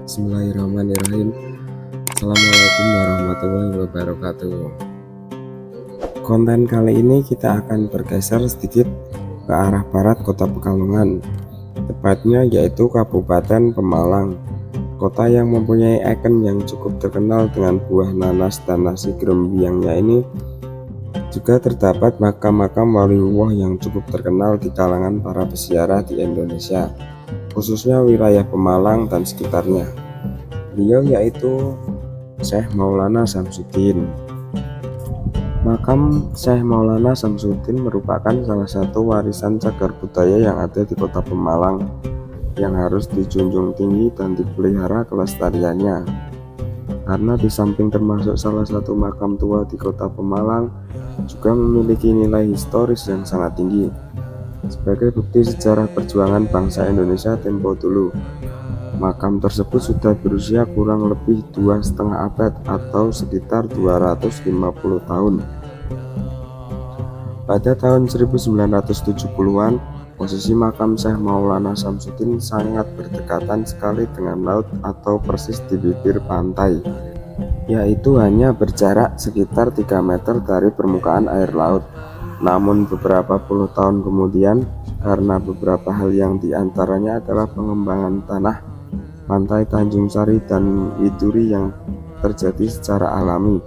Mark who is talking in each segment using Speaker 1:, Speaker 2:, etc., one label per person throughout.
Speaker 1: Bismillahirrahmanirrahim. Assalamualaikum warahmatullahi wabarakatuh. Konten kali ini kita akan bergeser sedikit ke arah barat kota Pekalongan, tepatnya yaitu Kabupaten Pemalang, kota yang mempunyai ikon yang cukup terkenal dengan buah nanas dan nasi grembiangnya ini. Juga terdapat makam-makam waliullah yang cukup terkenal di kalangan para peziarah di Indonesia, khususnya wilayah Pemalang dan sekitarnya. Beliau yaitu Syekh Maulana Samsudin. Makam Syekh Maulana Samsudin merupakan salah satu warisan cagar budaya yang ada di kota Pemalang yang harus dijunjung tinggi dan dipelihara kelestariannya. Karena di samping termasuk salah satu makam tua di kota Pemalang, juga memiliki nilai historis yang sangat tinggi sebagai bukti sejarah perjuangan bangsa Indonesia tempo dulu. Makam tersebut sudah berusia kurang lebih 2,5 abad atau sekitar 250 tahun. Pada tahun 1970-an, posisi makam Syekh Maulana Samsudin sangat berdekatan sekali dengan laut atau persis di bibir pantai, yaitu hanya berjarak sekitar 3 meter dari permukaan air laut. Namun beberapa puluh tahun kemudian, karena beberapa hal yang diantaranya adalah pengembangan tanah pantai Tanjung Sari dan Widuri yang terjadi secara alami,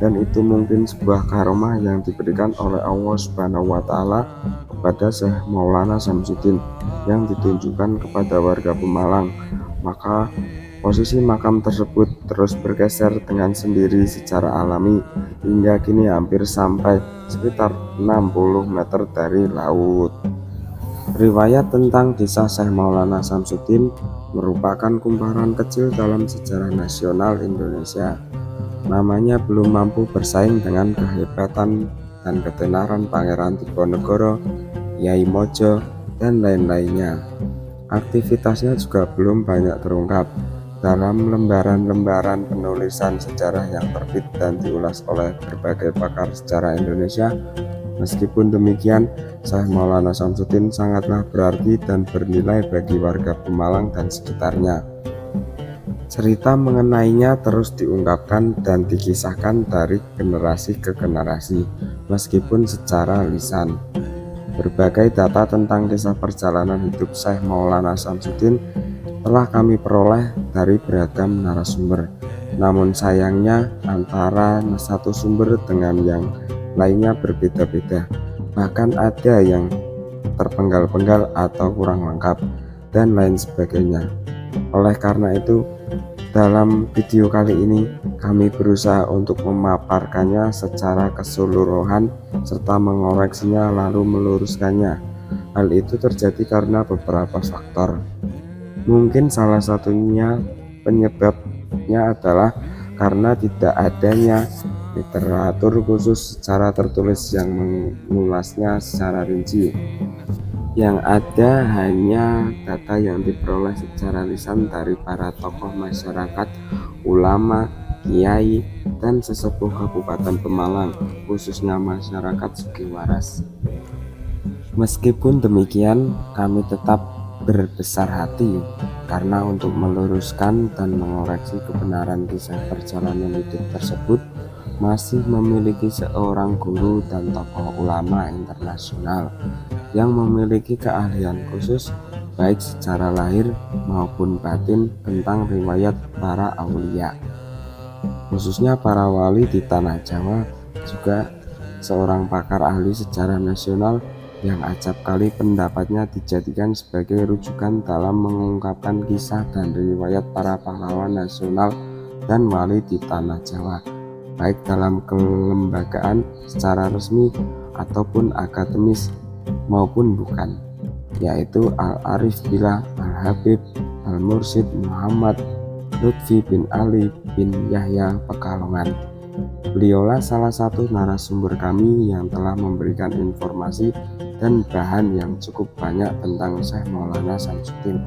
Speaker 1: dan itu mungkin sebuah karomah yang diberikan oleh Allah Subhanahu wa Ta'ala kepada Syekh Maulana Samsudin yang ditunjukkan kepada warga Pemalang, maka posisi makam tersebut terus bergeser dengan sendiri secara alami hingga kini hampir sampai sekitar 60 meter dari laut. Riwayat tentang kisah Syekh Maulana Samsudin merupakan kumparan kecil dalam sejarah nasional Indonesia. Namanya belum mampu bersaing dengan kehebatan dan ketenaran Pangeran Diponegoro, Yai Mojo, dan lain-lainnya. Aktivitasnya juga belum banyak terungkap dalam lembaran-lembaran penulisan sejarah yang terbit dan diulas oleh berbagai pakar sejarah Indonesia. Meskipun demikian, Syekh Maulana Samsudin sangatlah berarti dan bernilai bagi warga Pemalang dan sekitarnya. Cerita mengenainya terus diungkapkan dan dikisahkan dari generasi ke generasi, meskipun secara lisan. Berbagai data tentang kisah perjalanan hidup Syekh Maulana Samsudin telah kami peroleh dari beragam narasumber. Namun sayangnya antara satu sumber dengan yang lainnya berbeda-beda, bahkan ada yang terpenggal-penggal atau kurang lengkap, dan lain sebagainya. Oleh karena itu, dalam video kali ini kami berusaha untuk memaparkannya secara keseluruhan serta mengoreksinya lalu meluruskannya. Hal itu terjadi karena beberapa faktor. Mungkin salah satunya penyebabnya adalah karena tidak adanya literatur khusus secara tertulis yang mengulasnya secara rinci. Yang ada hanya data yang diperoleh secara lisan dari para tokoh masyarakat, ulama, kiai, dan sesepuh Kabupaten Pemalang, khususnya masyarakat Sugiwaras. Meskipun demikian, kami tetap berbesar hati karena untuk meluruskan dan mengoreksi kebenaran kisah perjalanan hidup tersebut masih memiliki seorang guru dan tokoh ulama internasional yang memiliki keahlian khusus baik secara lahir maupun batin tentang riwayat para aulia, khususnya para wali di tanah Jawa. Juga seorang pakar ahli sejarah nasional yang acap kali pendapatnya dijadikan sebagai rujukan dalam mengungkapkan kisah dan riwayat para pahlawan nasional dan wali di tanah Jawa, baik dalam kelembagaan secara resmi ataupun akademis maupun bukan, yaitu Al-Arif Billah Al-Habib Al-Mursyid Muhammad Lutfi bin Ali bin Yahya Pekalongan. Beliaulah salah satu narasumber kami yang telah memberikan informasi dan bahan yang cukup banyak tentang Syekh Maulana Samsudin.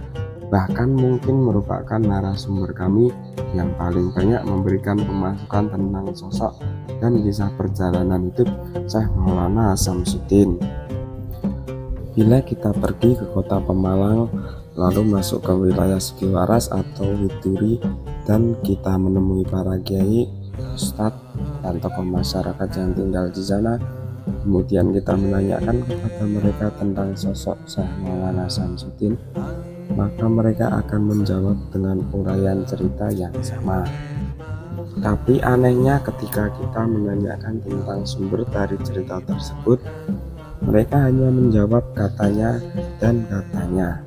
Speaker 1: Bahkan mungkin merupakan narasumber kami yang paling banyak memberikan pemasukan tentang sosok dan kisah perjalanan hidup Syekh Maulana Samsudin. Bila kita pergi ke kota Pemalang, lalu masuk ke wilayah Sugiwaras atau Widuri, dan kita menemui para kiai, ustadz, dan tokoh masyarakat yang tinggal di sana. Kemudian kita menanyakan kepada mereka tentang sosok Syekh Maulana Samsudin, maka mereka akan menjawab dengan uraian cerita yang sama. Tapi anehnya ketika kita menanyakan tentang sumber dari cerita tersebut, mereka hanya menjawab katanya dan katanya.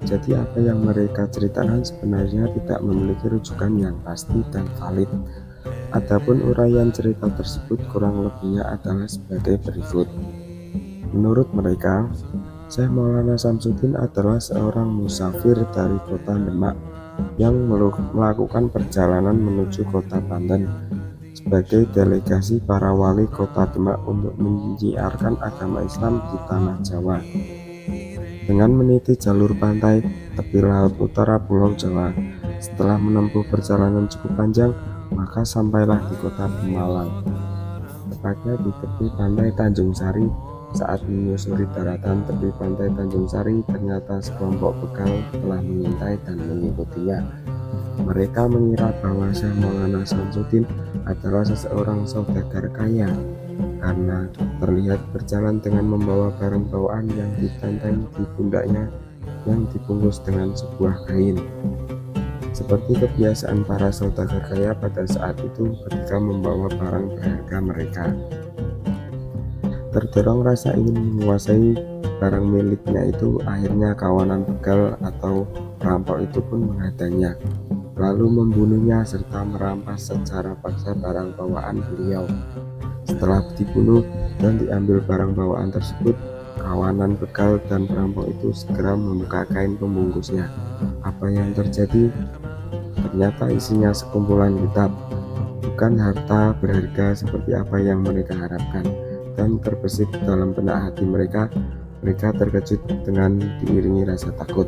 Speaker 1: Jadi apa yang mereka ceritakan sebenarnya tidak memiliki rujukan yang pasti dan valid. Adapun uraian cerita tersebut kurang lebihnya adalah sebagai berikut. Menurut mereka, Syekh Maulana Samsudin adalah seorang musafir dari kota Demak yang melakukan perjalanan menuju kota Banten sebagai delegasi para wali kota Demak untuk menyiarkan agama Islam di tanah Jawa. Dengan meniti jalur pantai tepi laut utara Pulau Jawa, setelah menempuh perjalanan cukup panjang, maka sampailah di kota Pemalang, tepatnya di tepi pantai Tanjung Sari. Saat menyusuri daratan tepi pantai Tanjung Sari, ternyata sekelompok begal telah mengintai dan mengikutinya. Mereka mengira bahwa Syekh Maulana Samsudin adalah seseorang saudagar kaya karena terlihat berjalan dengan membawa barang bawaan yang ditenteng di pundaknya yang dibungkus dengan sebuah kain. Seperti kebiasaan para saudagar kaya pada saat itu ketika membawa barang berharga mereka. Terdorong rasa ingin menguasai barang miliknya itu, akhirnya kawanan begal atau perampok itu pun menghadangnya, lalu membunuhnya serta merampas secara paksa barang bawaan beliau. Setelah dibunuh dan diambil barang bawaan tersebut, kawanan begal dan perampok itu segera membuka kain pembungkusnya. Apa yang terjadi? Ternyata isinya sekumpulan kitab, bukan harta berharga seperti apa yang mereka harapkan. Dan terbesit dalam benak hati mereka terkejut dengan diiringi rasa takut.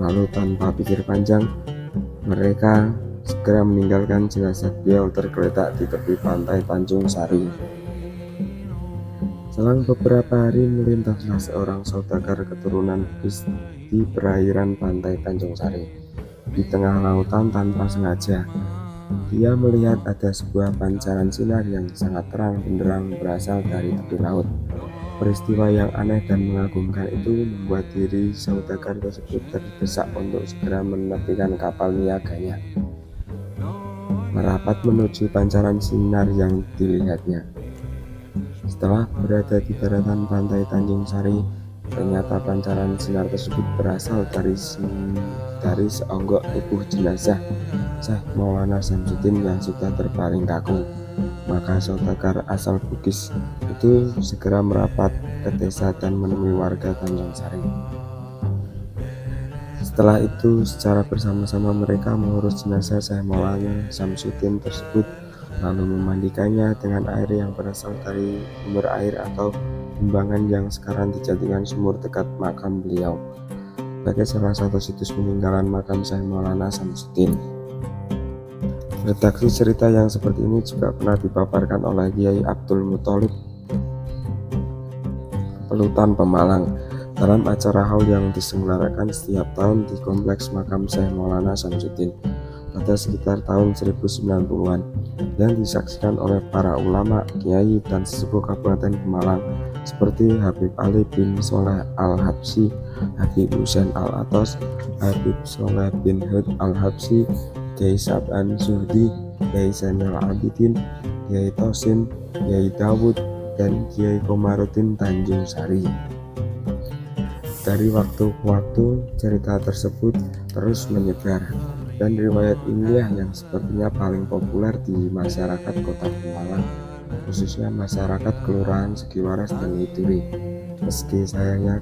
Speaker 1: Lalu tanpa pikir panjang, mereka segera meninggalkan jenazah beliau tergeletak di tepi pantai Tanjung Sari. Selang beberapa hari, melintaslah seorang saudagar keturunan Bugis di perairan pantai Tanjung Sari. Di tengah lautan tanpa sengaja, dia melihat ada sebuah pancaran sinar yang sangat terang benderang berasal dari tepi laut. Peristiwa yang aneh dan mengagumkan itu membuat diri saudagar tersebut terdesak untuk segera menepikan kapal niaganya, merapat menuju pancaran sinar yang dilihatnya. Setelah berada di daratan pantai Tanjung Sari, ternyata pancaran sinar tersebut berasal dari seonggok tubuh jenazah Syekh Maulana Samsudin yang sudah terbaring kaku. Maka saudagar asal Bugis itu segera merapat ke desa dan menemui warga Tanjung Sari. Setelah itu, secara bersama-sama mereka mengurus jenazah Syekh Maulana Samsudin tersebut, lalu memandikannya dengan air yang berasal dari sumber air atau Bumbangan yang sekarang dijadikan sumur dekat makam beliau, sebagai salah satu situs peninggalan makam Syekh Maulana Samsudin. Redaksi cerita yang seperti ini juga pernah dipaparkan oleh Kiai Abdul Muthalib Pelutan Pemalang dalam acara haul yang diselenggarakan setiap tahun di kompleks makam Syekh Maulana Samsudin pada sekitar tahun 1090-an, yang disaksikan oleh para ulama, kiai, dan sesepuh Kabupaten Pemalang seperti Habib Ali bin Soleh Al-Habsyi, Habib Husain Al-Atos, Habib Soleh bin Hud Al-Habsyi, Kiai Sab'an Zuhdi, Kiai Zainal Abidin, Kiai Tosin, Kiai Dawud, dan Kiai Komarudin Tanjung Sari. Dari waktu ke waktu, cerita tersebut terus menyebar, dan riwayat inilah yang sepertinya paling populer di masyarakat Kota Pemalang, khususnya masyarakat Kelurahan Sugiwaras dan Widuri. Meski sayangnya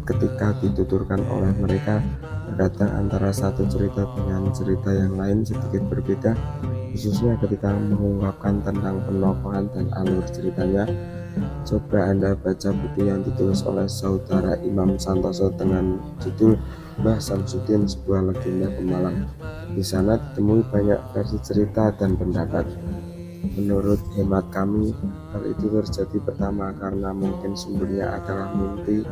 Speaker 1: ketika dituturkan oleh mereka, terkadang antara satu cerita dengan cerita yang lain sedikit berbeda, khususnya ketika mengungkapkan tentang penokohan dan alur ceritanya. Coba Anda baca buku yang ditulis oleh saudara Imam Santoso dengan judul Mbah Samsudin, sebuah legenda Pemalang. Di sana ditemui banyak versi cerita dan pendapat. Menurut hemat kami, hal itu terjadi pertama karena mungkin sumbernya adalah mimpi,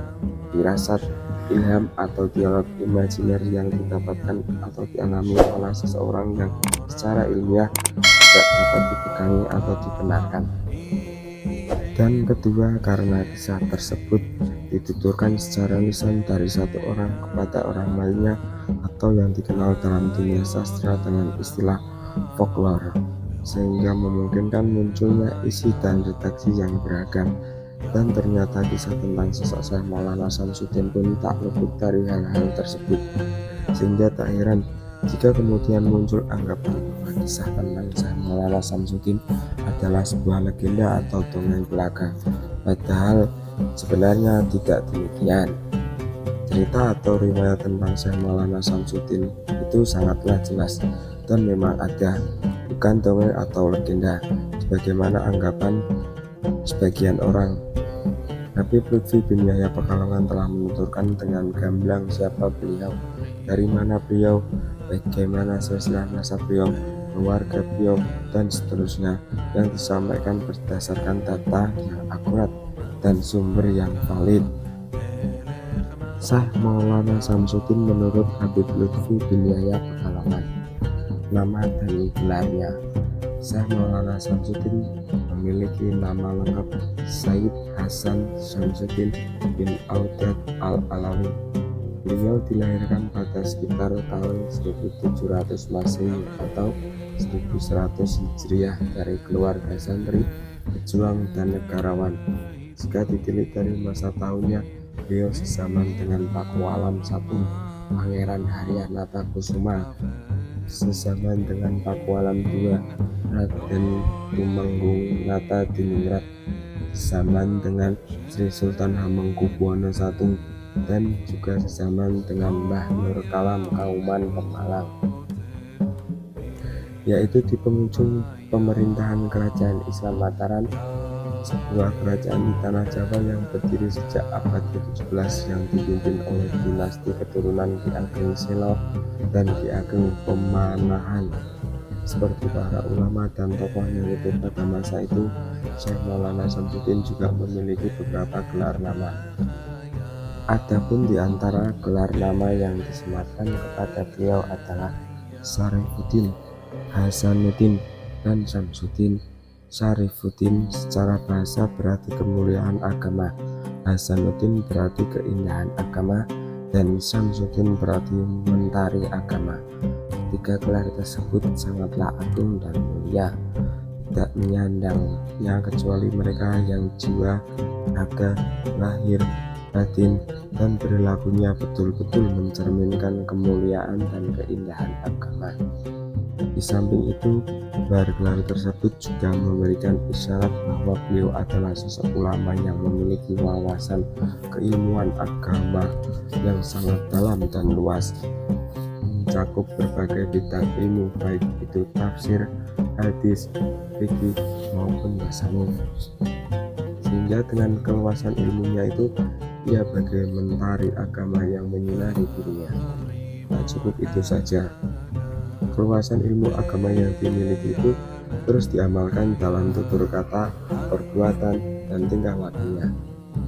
Speaker 1: firasat, ilham, atau dialog imajiner yang didapatkan atau dialami oleh seseorang yang secara ilmiah tidak dapat dipegangi atau dibenarkan. Dan kedua, karena kisah tersebut dituturkan secara lisan dari satu orang kepada orang lainnya atau yang dikenal dalam dunia sastra dengan istilah folklore, sehingga memungkinkan munculnya isi dan redaksi yang beragam. Dan ternyata kisah tentang sosok Syekh Maulana Samsudin pun tak luput dari hal-hal tersebut, sehingga tak heran jika kemudian muncul anggapan bahwa kisah tentang Syekh Maulana Samsudin adalah sebuah legenda atau dongeng belaka. Padahal sebenarnya tidak demikian. Cerita atau riwayat tentang Syekh Maulana Samsudin itu sangatlah jelas dan memang ada, bukan dongeng atau legenda sebagaimana anggapan sebagian orang. Habib Lutfi bin Yahya Pekalongan telah menuturkan dengan gamblang siapa beliau, dari mana beliau, bagaimana silsilah nasab beliau, keluarga beliau, dan seterusnya, yang disampaikan berdasarkan data yang akurat dan sumber yang valid. Syekh Maulana Samsudin menurut Habib Lutfi bin Yahya Pekalongan. Nama dan gelarnya. Syekh Maulana Samsudin memiliki nama lengkap Sayyid Hasan Syamsuddin bin Audad Al-Alawi. Beliau dilahirkan pada sekitar tahun 1700 Masehi atau 1100 Hijriah dari keluarga santri, pejuang, dan negarawan. Jika ditilik dari masa tahunnya, beliau sezaman dengan Paku Alam I, Pangeran Haryanata Kusuma, sezaman dengan Paku Alam II, Raden Tumenggung Nata Diningrat, sezaman dengan Sri Sultan Hamengkubuwono I, dan juga sezaman dengan Mbah Nur Kalam Kauman Pemalang, yaitu di penghujung pemerintahan Kerajaan Islam Mataram, sebuah kerajaan di tanah Jawa yang berdiri sejak abad ke-17 yang dipimpin oleh dinasti keturunan Ki Ageng Selo dan Ki Ageng Pemanahan. Seperti para ulama dan tokoh yang hidup pada masa itu, Syekh Maulana Samsudin juga memiliki beberapa gelar nama. Adapun di antara gelar nama yang disematkan kepada beliau adalah Syarifuddin, Hasanuddin, dan Samsudin. Syarifuddin secara bahasa berarti kemuliaan agama, Hasanuddin berarti keindahan agama, dan Samsudin berarti mentari agama. Tiga gelar tersebut sangatlah agung dan mulia, tidak menyandangnya kecuali mereka yang jiwa, raga, lahir, batin, dan perilakunya betul-betul mencerminkan kemuliaan dan keindahan agama. Di samping itu, gelar-gelar tersebut juga memberikan isyarat bahwa beliau adalah sosok ulama yang memiliki wawasan keilmuan agama yang sangat dalam dan luas, mencakup berbagai bidang ilmu, baik itu tafsir, hadis, fikih, maupun tasawuf. Sehingga dengan keluasan ilmunya itu, ia bagai mentari agama yang menyinari dirinya. Tak cukup itu saja, keluasan ilmu agama yang dimiliki itu terus diamalkan dalam tutur kata, perbuatan, dan tingkah lakunya.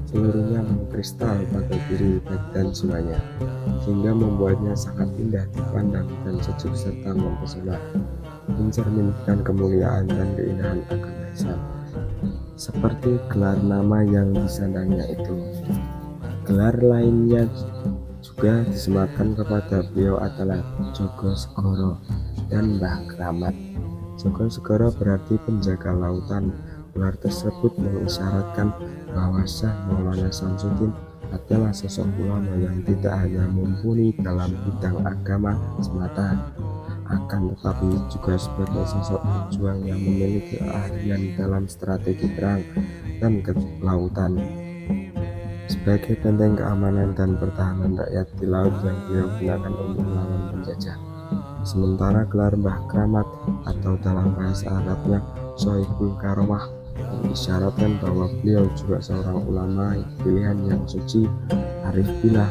Speaker 1: Seluruhnya mengkristal pada diri dan jiwanya, sehingga membuatnya sangat indah dipandang dan sejuk serta mempesona, mencerminkan kemuliaan dan keindahan agama Islam. Seperti gelar nama yang disandangnya itu, gelar lainnya juga disematkan kepada beliau adalah Jogo Segoro dan Mbah Kramat. Jogo Segoro berarti penjaga lautan. Gelar tersebut mengisyaratkan bahwa Syekh Maulana Samsudin adalah sosok ulama yang tidak hanya mumpuni dalam bidang agama semata, akan tetapi juga sebagai sosok pejuang yang memiliki keahlian dalam strategi perang dan kelautan, sebagai benteng keamanan dan pertahanan rakyat di laut yang beliau gunakan untuk melawan penjajah. Sementara gelar Mbah Kramat atau dalam bahasa Arabnya Sohibul Karomah mengisyaratkan bahwa beliau juga seorang ulama pilihan yang suci, arif billah,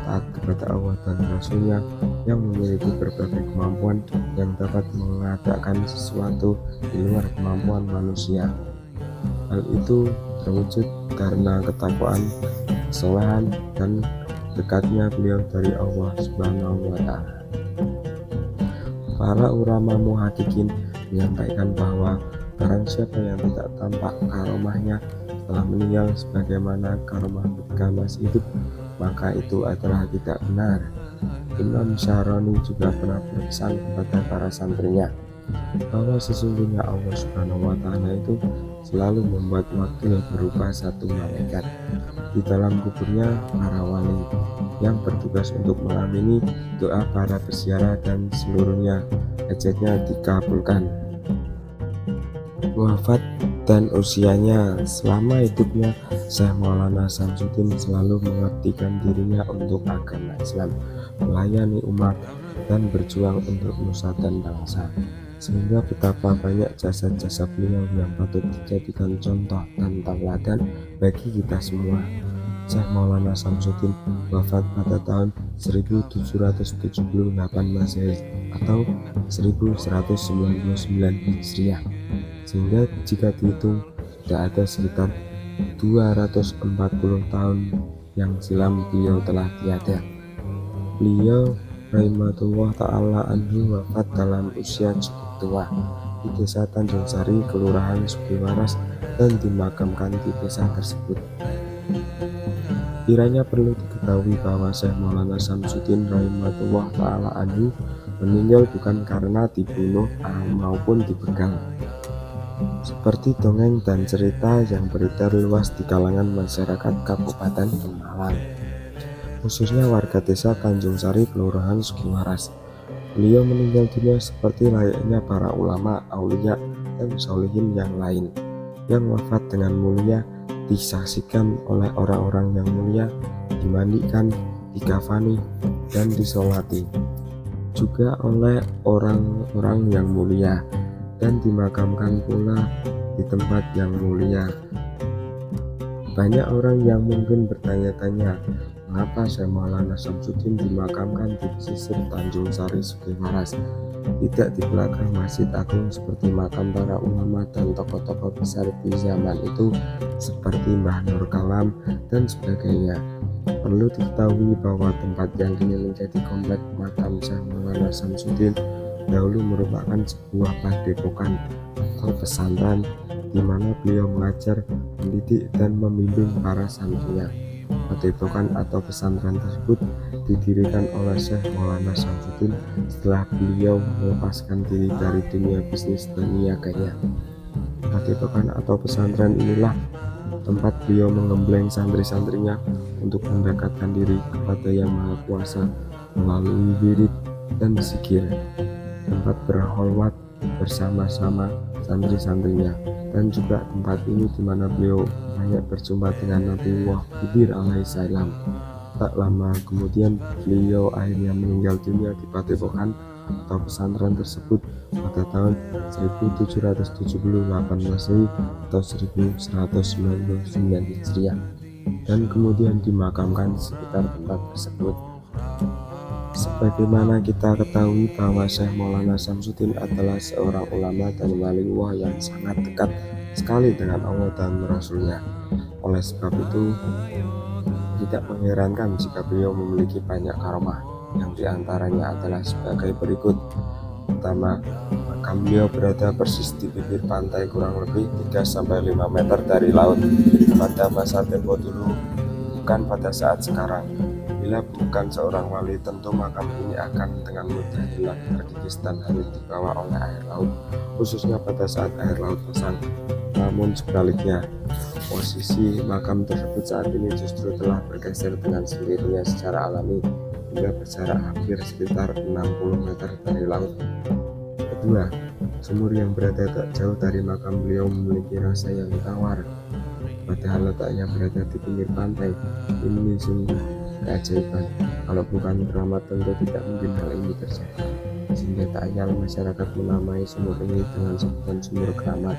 Speaker 1: taat kepada Allah dan Rasulnya, yang memiliki berbagai kemampuan yang dapat mengadakan sesuatu di luar kemampuan manusia. Hal itu terwujud karena ketakwaan, kesolehan, dan dekatnya beliau dari Allah Subhanahu wa Ta'ala. Para ulama muhaddiqin menyampaikan bahwa barang siapa yang tidak tampak karomahnya setelah meninggal sebagaimana karomah ketika masih hidup, maka itu adalah tidak benar. Imam Syaroni juga pernah berpesan kepada para santrinya bahwa sesungguhnya Allah Subhanahu wa Ta'ala itu selalu membuat wakil berupa satu malaikat di dalam kuburnya para wali yang bertugas untuk mengamini doa para peziarah dan seluruhnya hajatnya dikabulkan. Wafat dan usianya. Selama hidupnya, Syekh Maulana Samsudin selalu mengabdikan dirinya untuk agama Islam, melayani umat, dan berjuang untuk nusa dan bangsa, sehingga betapa banyak jasa-jasa beliau yang patut dijadikan contoh dan tauladan bagi kita semua. Syekh Maulana Samsudin wafat pada tahun 1778 Masehi atau 1199 Hijriah, sehingga jika dihitung tidak ada sekitar 240 tahun yang silam beliau telah tiada. Beliau rahimahullah ta'ala anhu wafat dalam usia cukup tua di desa Tanjung Sari, Kelurahan Sugiwaras, dan dimakamkan di desa tersebut. Kiranya perlu diketahui bahwa Syekh Maulana Samsudin rahimahullah ta'ala anhu meninggal bukan karena dibunuh maupun dibegal, seperti dongeng dan cerita yang beredar luas di kalangan masyarakat Kabupaten Pemalang, khususnya warga desa Tanjung Sari, Kelurahan Sugiwaras. Beliau meninggal dunia seperti layaknya para ulama, aulia, dan sholihin yang lain yang wafat dengan mulia, disaksikan oleh orang-orang yang mulia, dimandikan, dikafani, dan disolati juga oleh orang-orang yang mulia, dan dimakamkan pula di tempat yang mulia. Banyak orang yang mungkin bertanya-tanya, mengapa Syekh Maulana Samsudin dimakamkan di pesisir Tanjung Sari, Sugiwaras, tidak di belakang Masjid Agung seperti makam para ulama dan tokoh-tokoh besar di zaman itu seperti Mbah Nur Kalam dan sebagainya. Perlu diketahui bahwa tempat yang kini menjadi komplek makam Syekh Maulana Samsudin dahulu merupakan sebuah padepokan atau pesantren di mana beliau mengajar, mendidik, dan membimbing para santrinya. Padepokan atau pesantren tersebut didirikan oleh Syekh Maulana Samsudin setelah beliau melepaskan diri dari dunia bisnis dan niaganya. Padepokan atau pesantren inilah tempat beliau menggembleng santri-santrinya untuk mendekatkan diri kepada Yang Maha Kuasa melalui wirid dan zikir, tempat berkholwat bersama-sama santri-santrinya, dan juga tempat ini di mana beliau banyak berjumpa dengan Nabiullah Khidir alaihissalam. Tak lama kemudian beliau akhirnya meninggal dunia di padepokan atau pesantren tersebut pada tahun 1778 Masehi atau 1199 Hijriah, dan kemudian dimakamkan di sekitar tempat tersebut. Sebagaimana kita ketahui bahwa Syekh Maulana Samsudin adalah seorang ulama dan waliullah yang sangat dekat sekali dengan Allah dan Rasulnya. Oleh sebab itu, tidak mengherankan jika beliau memiliki banyak karomah, yang diantaranya adalah sebagai berikut. Pertama, makam beliau berada persis di bibir pantai kurang lebih 3-5 meter dari laut. Pada masa tempo dulu, bukan pada saat sekarang. Bila bukan seorang wali, tentu makam ini akan dengan mudah hilang, terkikis, dan hanyut dibawa oleh air laut, khususnya pada saat air laut pasang. Namun sebaliknya, posisi makam tersebut saat ini justru telah bergeser dengan sendirinya secara alami hingga berjarak hampir sekitar 60 meter dari laut. Kedua, sumur yang berada tak jauh dari makam beliau memiliki rasa yang tawar, padahal letaknya berada di pinggir pantai. Ini sungguh keajaiban. Kalau bukan keramat tentu tidak mungkin hal ini terjadi, sehingga tak ayal masyarakat menamai sumur ini dengan sebutan sumur keramat.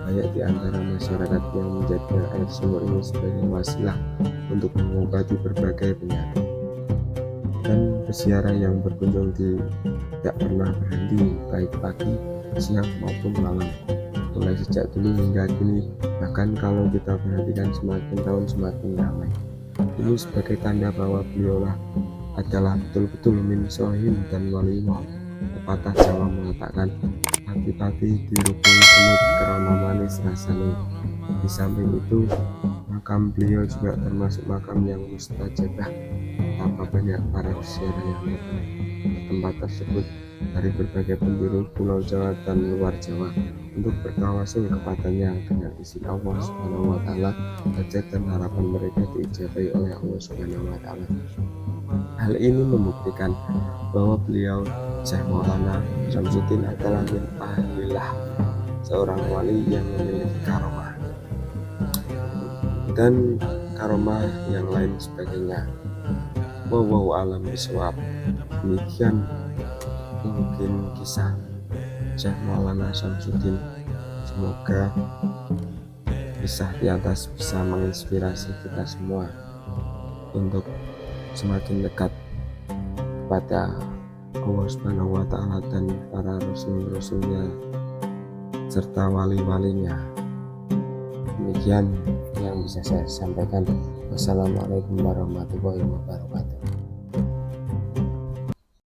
Speaker 1: Banyak di antara masyarakat yang menjadikan air sumur ini sebagai wasilah untuk mengobati berbagai penyakit. Dan peziarah yang berkunjung tidak pernah berhenti, baik pagi, siang maupun malam, mulai sejak dulu hingga kini. Bahkan kalau kita perhatikan semakin tahun semakin ramai. Ini sebagai tanda bahwa beliaulah adalah betul-betul min sohim dan waliullah. Pepatah Jawa mengatakan, pati-pati dirubung semut karena manis rasanya. Di samping itu, makam beliau juga termasuk makam yang mustajabah. Betapa banyak para peziarah yang datang ke tempat tersebut dari berbagai penjuru pulau Jawa dan luar Jawa untuk bertawasul kepadanya dengan izin Allah Subhanahu wa Ta'ala, hajat dan harapan mereka diijabahi oleh Allah Subhanahu wa Ta'ala. Hal ini membuktikan bahwa beliau Syekh Maulana Syamsuddin adalah min ahlillah, seorang wali yang memiliki karomah dan karomah yang lain sebagainya. Wallahu a'lam bishawab. Demikian mungkin kisah Syekh Maulana Syamsuddin. Semoga kisah di atas bisa menginspirasi kita semua untuk semakin dekat kepada Allah Subhanahu wa Ta'ala dan para rasul-rasulnya serta wali-walinya. Demikian yang bisa saya sampaikan. Wassalamualaikum warahmatullahi wabarakatuh.